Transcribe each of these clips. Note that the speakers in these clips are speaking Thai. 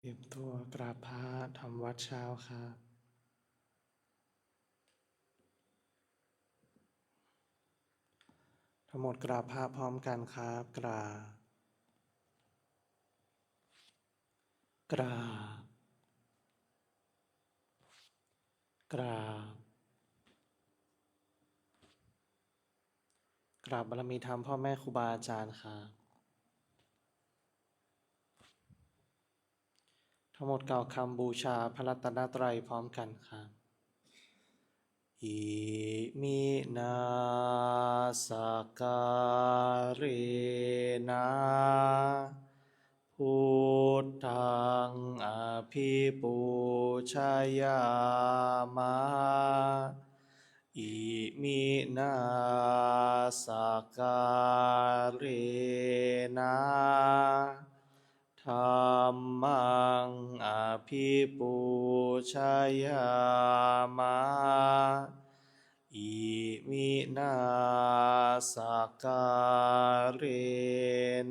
เตรียมตัวกราบพระทำวัดเช้าครับทั้งหมดกราบพระพร้อมกันครับกราบกราบกราบบารมีธรรมพ่อแม่ครูบาอาจารย์ครับทั้งหมดกล่าวคำบูชาพระรัตนตรัยพร้อมกันครับอิมินาสการนะพุทธังอภิปูชยามะอิมินาสการนะธัมมังอภิปูชยามะอิมินาสการ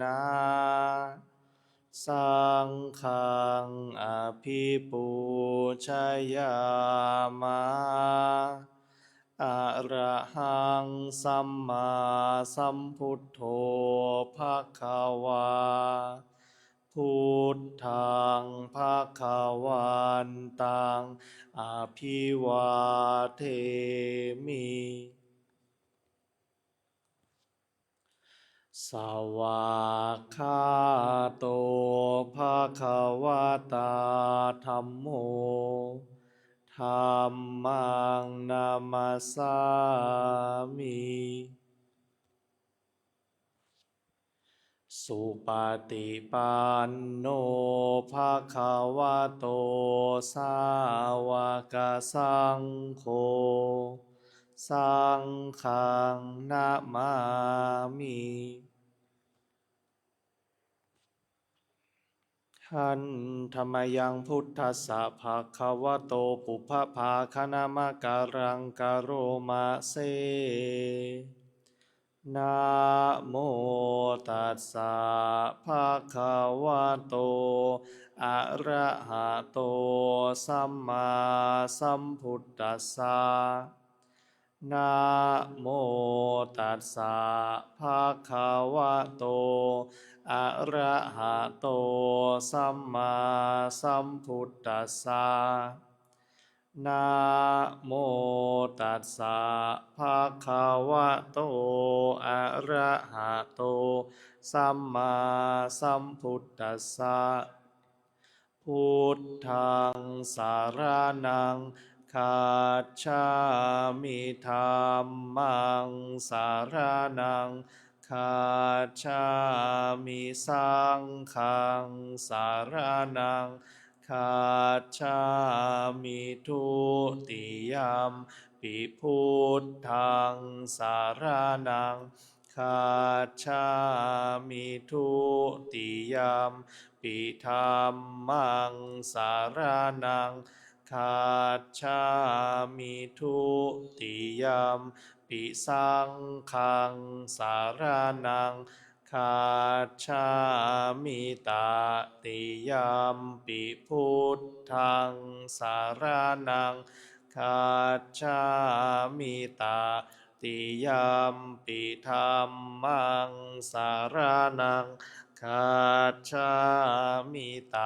นะสังฆังอภิปูชยามะอะระหังสัมมาสัมพุทโธภควาพุทธังภวันตังอภิวาเทมิสวากขาโตภควตาธัมโมธัมมังนามัสสามิสุปฏิปันโนภควโตสาวกสังโฆสังฆังนะมามิหันธรรมยังพุทธัสสะภะคะวะโตปุพพาคณามะการังกะโรมะเซนะโมตัสสะภะคะวะโตอะระหะโตสัมมาสัมพุทธัสสะนะโมตัสสะภะคะวะโตอะระหะโตสัมมาสัมพุทธัสสะนะโมตัสสะภะคะวะโตอะระหะโตสัมมาสัมพุทธัสสะพุทธังสารนังคัจฉามิธัมมังสารนังคัจฉามิสังฆังสารนังคัจฉามิทุติยมปิพุทธังสารนังคัจฉามิทุติยมปิธัมมังสารนังคัจฉามิทุติยมปิสังฆังสารนังคัจฉามิตติยมปิพุทธังสารนังคัจฉามิตติยมปิธัมมังสารนังคัจฉามิต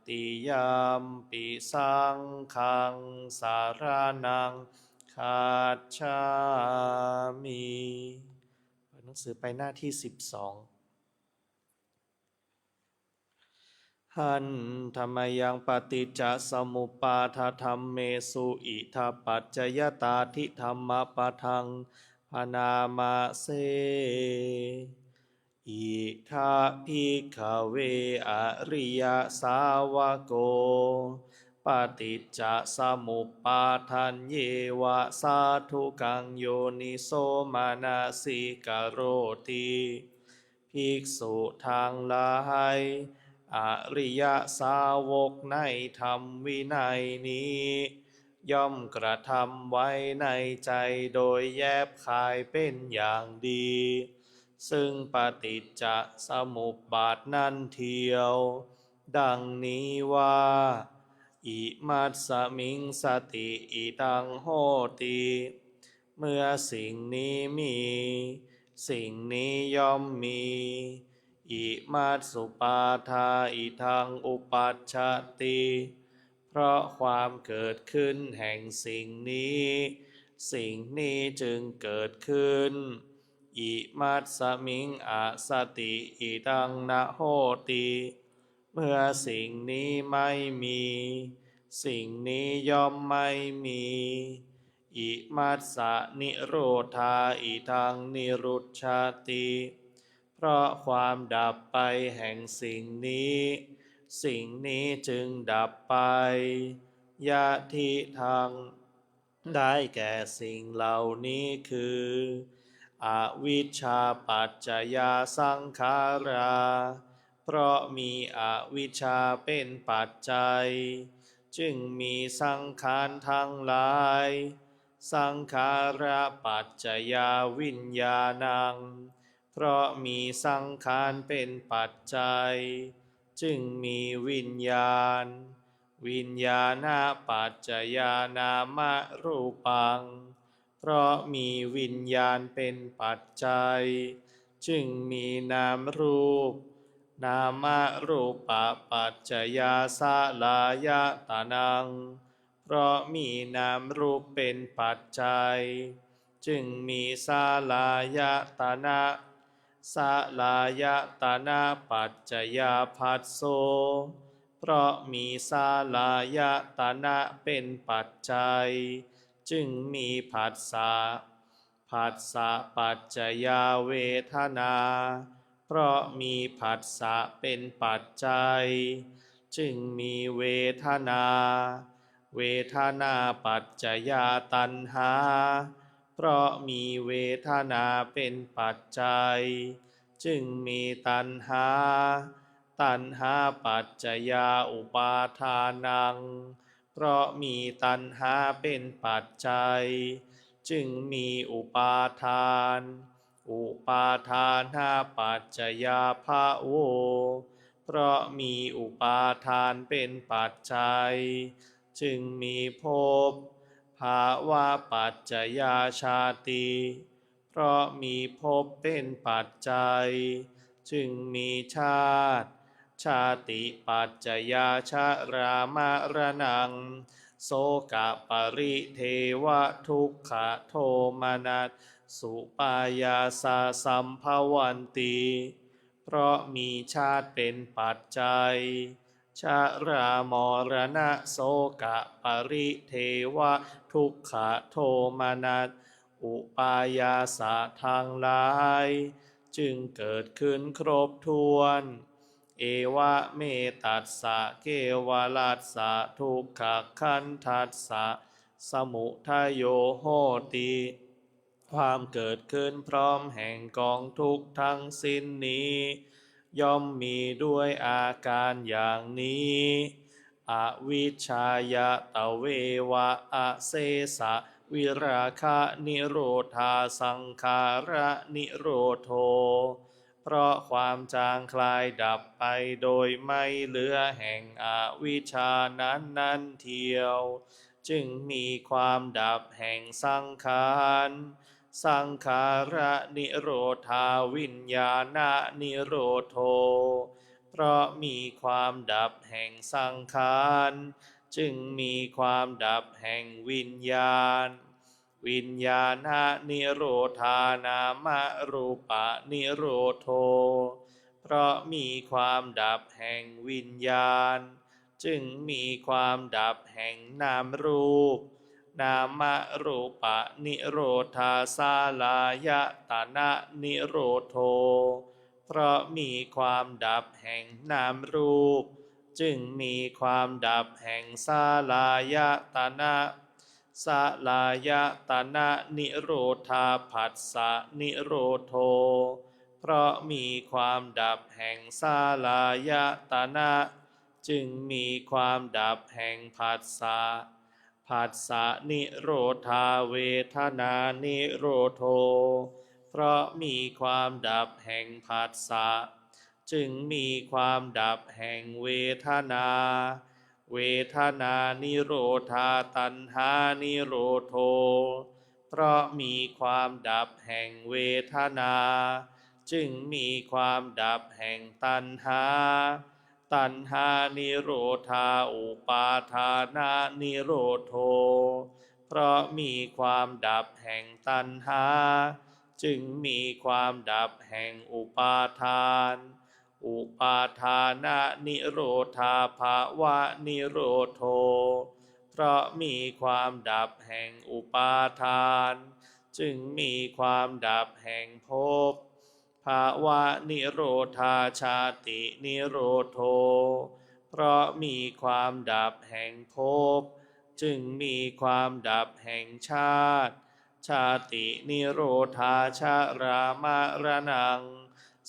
ติยมปิสังฆังสารนังคัจฉามิเปิดหนังสือไปหน้าที่12หันธรรมยังปฏิจจสมุปาทธรรมเมสุอิทัปปัจจยตาทิธรรมปะทังพนามาเสอิทาภิกขเวอริยสาวโกปฏิจจสมุปาทันเยวะสาธุกังโยนิโสมานาสิกโรติภิกษุทางหลายอริยสาวกในธรรมวินัยนี้ย่อมกระทำไว้ในใจโดยแยบคายเป็นอย่างดีซึ่งปฏิจจสมุปบาทนั้นเทียว ดังนี้ว่าอิมัสสมิงสติอิตังโหติเมื่อสิ่งนี้มีสิ่งนี้ย่อมมีอิมัสสุปาทาอิทังอุปัชชติเพราะความเกิดขึ้นแห่งสิ่งนี้สิ่งนี้จึงเกิดขึ้นอิมัสสมิงอสติอิตังนะโหติเมื่อสิ่งนี้ไม่มีสิ่งนี้ย่อมไม่มีอิมัสสะนิโรธาอิทังนิรุชชาติเพราะความดับไปแห่งสิ่งนี้สิ่งนี้จึงดับไปยะทิทังได้แก่สิ่งเหล่านี้คืออวิชชาปัจจยาสังขาราเพราะมีอวิชชาเป็นปัจจัยจึงมีสังขารทั้งหลายสังขาราปัจจยาวิญญาณังเพราะมีสังขารเป็นปัจจัยจึงมีวิญญาณวิญญาณปัจจยานามรูปังเพราะมีวิญญาณเป็นปัจจัยจึงมีนามรูปนามรูปปัจจยาสลายตานังเพราะมีนามรูปเป็นปัจจัยจึงมีสลายตนะสลายตนะปัจจยาภัสโสเพราะมีสลายตนะเป็นปัจจัยจึงมีผัสสะผัสสะปัจจยาเวทนาเพราะมีผัสสะเป็นปัจจัยจึงมีเวทนาเวทนาปัจจยาตัณหาเพราะมีเวทนาเป็นปัจจัยจึงมีตัณหาตัณหาปัจจยาอุปาทานังเพราะมีตัณหาเป็นปัจจัยจึงมีอุปาทานอุปาทานาปัจจยาภะโวเพราะมีอุปาทานเป็นปัจจัยจึงมีภพภาวะปัจจยาชาติเพราะมีภพเป็นปัจจัยจึงมีชาติชาติปัจจยาชรามรณังโสกปริเทวทุกขโทมนัสสุปายาสาสัมภวันติเพราะมีชาติเป็นปัจจัยชรามรณะโสกปริเทวทุกขโทมนัสอุปายาสะทางหลายจึงเกิดขึ้นครบถ้วนเอวะเมตัสสะเกวลัสสะทุกขขันธัสสะสมุทัยโยโหติความเกิดขึ้นพร้อมแห่งกองทุกข์ทั้งสิ้นนี้ย่อมมีด้วยอาการอย่างนี้อวิชชายะตะเววะอะเสสะวิราคะนิโรธาสังขาระนิโรโธเพราะความจางคลายดับไปโดยไม่เหลือแห่งอวิชชานั้นเทียวจึงมีความดับแห่งสังขารสังขาระนิโรธาวิญญาณนิโรโธเพราะมีความดับแห่งสังขารจึงมีความดับแห่งวิญญาณวิญญาณนิโรธานามรูปะนิโรโธเพราะมีความดับแห่งวิญญาณจึงมีความดับแห่งนามรูปนามรูปะนิโรธาสาลายตนะนิโรโธเพราะมีความดับแห่งนามรูปจึงมีความดับแห่งสาลายตนะสาลายตนะนิโรธาผัสสะนิโรโธเพราะมีความดับแห่งสาลายตนะจึงมีความดับแห่งผัสสะผัสสะนิโรธาเวทนานิโรโธเพราะมีความดับแห่งผัสสะ จึงมีความดับแห่งเวทนา เวทนานิโรธาตัณหานิโรโธเพราะมีความดับแห่งเวทนา จึงมีความดับแห่งตัณหา ตัณหานิโรธาอุปาทานานิโรโธเพราะมีความดับแห่งตัณหา จึงมีความดับแห่งอุปาทาน อุปาทานะนิโรธาภาวะนิโรโธเพราะมีความดับแห่งอุปาทาน จึงมีความดับแห่งภพ ภาวะนิโรธาชาตินิโรโธเพราะมีความดับแห่งภพ จึงมีความดับแห่งชาติ ชาตินิโรธาชรามรณัง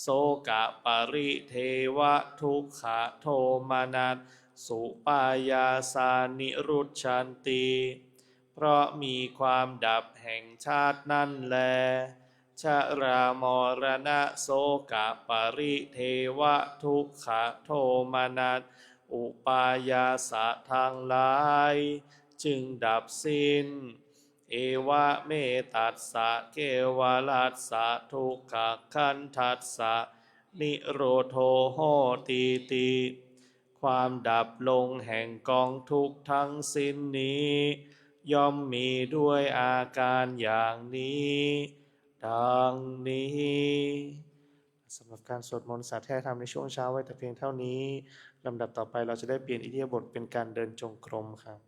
โสกะปริเทวะทุกขโทมนัสสุปายาสานิรุชชันติเพราะมีความดับแห่งชาตินั่นแลชรามรณะโสกะปริเทวะทุกขโทมนัสอุปายาสะทางหลายจึงดับสิ้นเอวะเมตัสสะเกวลัสสะทุกขคันทัสสะนิโรโธโหติติความดับลงแห่งกองทุกข์ทั้งสิ้นนี้ย่อมมีด้วยอาการอย่างนี้ดังนี้สำหรับการสวดมนต์สาธยธรรมในช่วงเช้าไว้แต่เพียงเท่านี้ลำดับต่อไปเราจะได้เปลี่ยนอิริยาบถเป็นการเดินจงกรมครับ